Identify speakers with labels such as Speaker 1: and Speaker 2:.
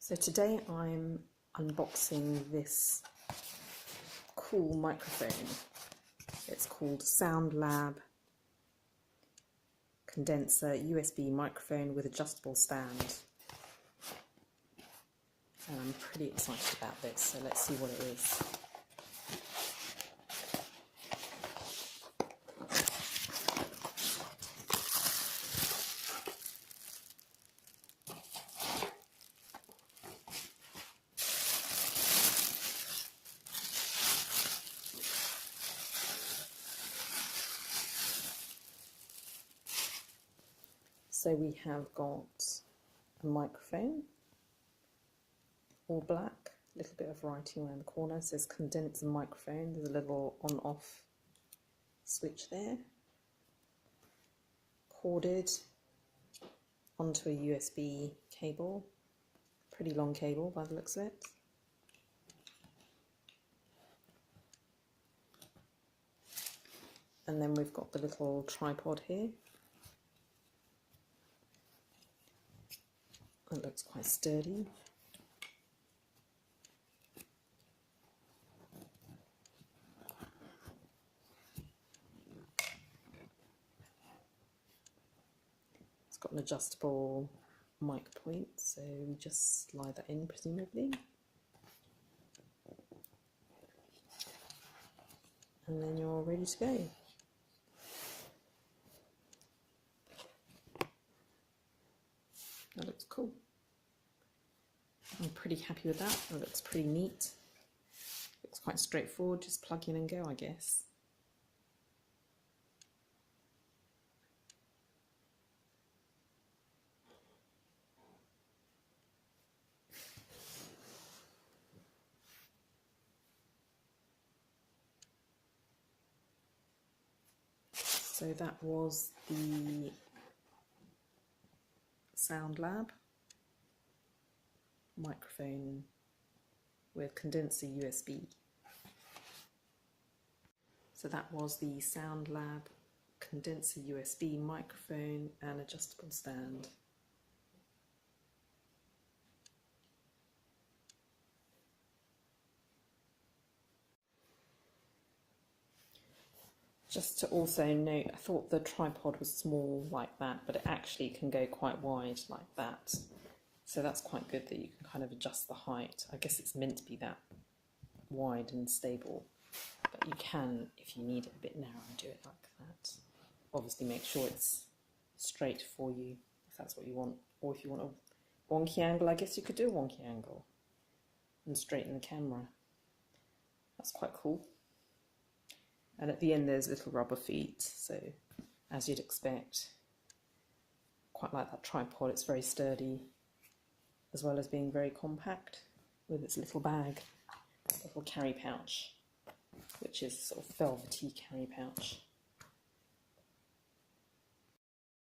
Speaker 1: So today I'm unboxing this cool microphone. It's called SoundLab condenser USB microphone with adjustable stand. And I'm pretty excited about this, so let's see what it is. So we have got a microphone, all black, a little bit of writing around the corner. It says condenser microphone. There's a little on-off switch there, corded onto a USB cable, pretty long cable by the looks of it. And then we've got the little tripod here. It looks quite sturdy. It's got an adjustable mic point, so we just slide that in presumably. And then you're ready to go. That looks cool. I'm pretty happy with that. That looks pretty neat. Looks quite straightforward, just plug in and go, I guess. So that was the SoundLab microphone with condenser USB. So that was the SoundLab condenser USB microphone and adjustable stand. Just to also note, I thought the tripod was small like that, but it actually can go quite wide like that. So that's quite good that you can kind of adjust the height. I guess it's meant to be that wide and stable, but you can, if you need it a bit narrow, do it like that. Obviously make sure it's straight for you, if that's what you want. Or if you want a wonky angle, I guess you could do a wonky angle and straighten the camera. That's quite cool. And at the end there's little rubber feet, so as you'd expect. Quite like that tripod, it's very sturdy, as well as being very compact with its little bag, little carry pouch, which is sort of velvety carry pouch.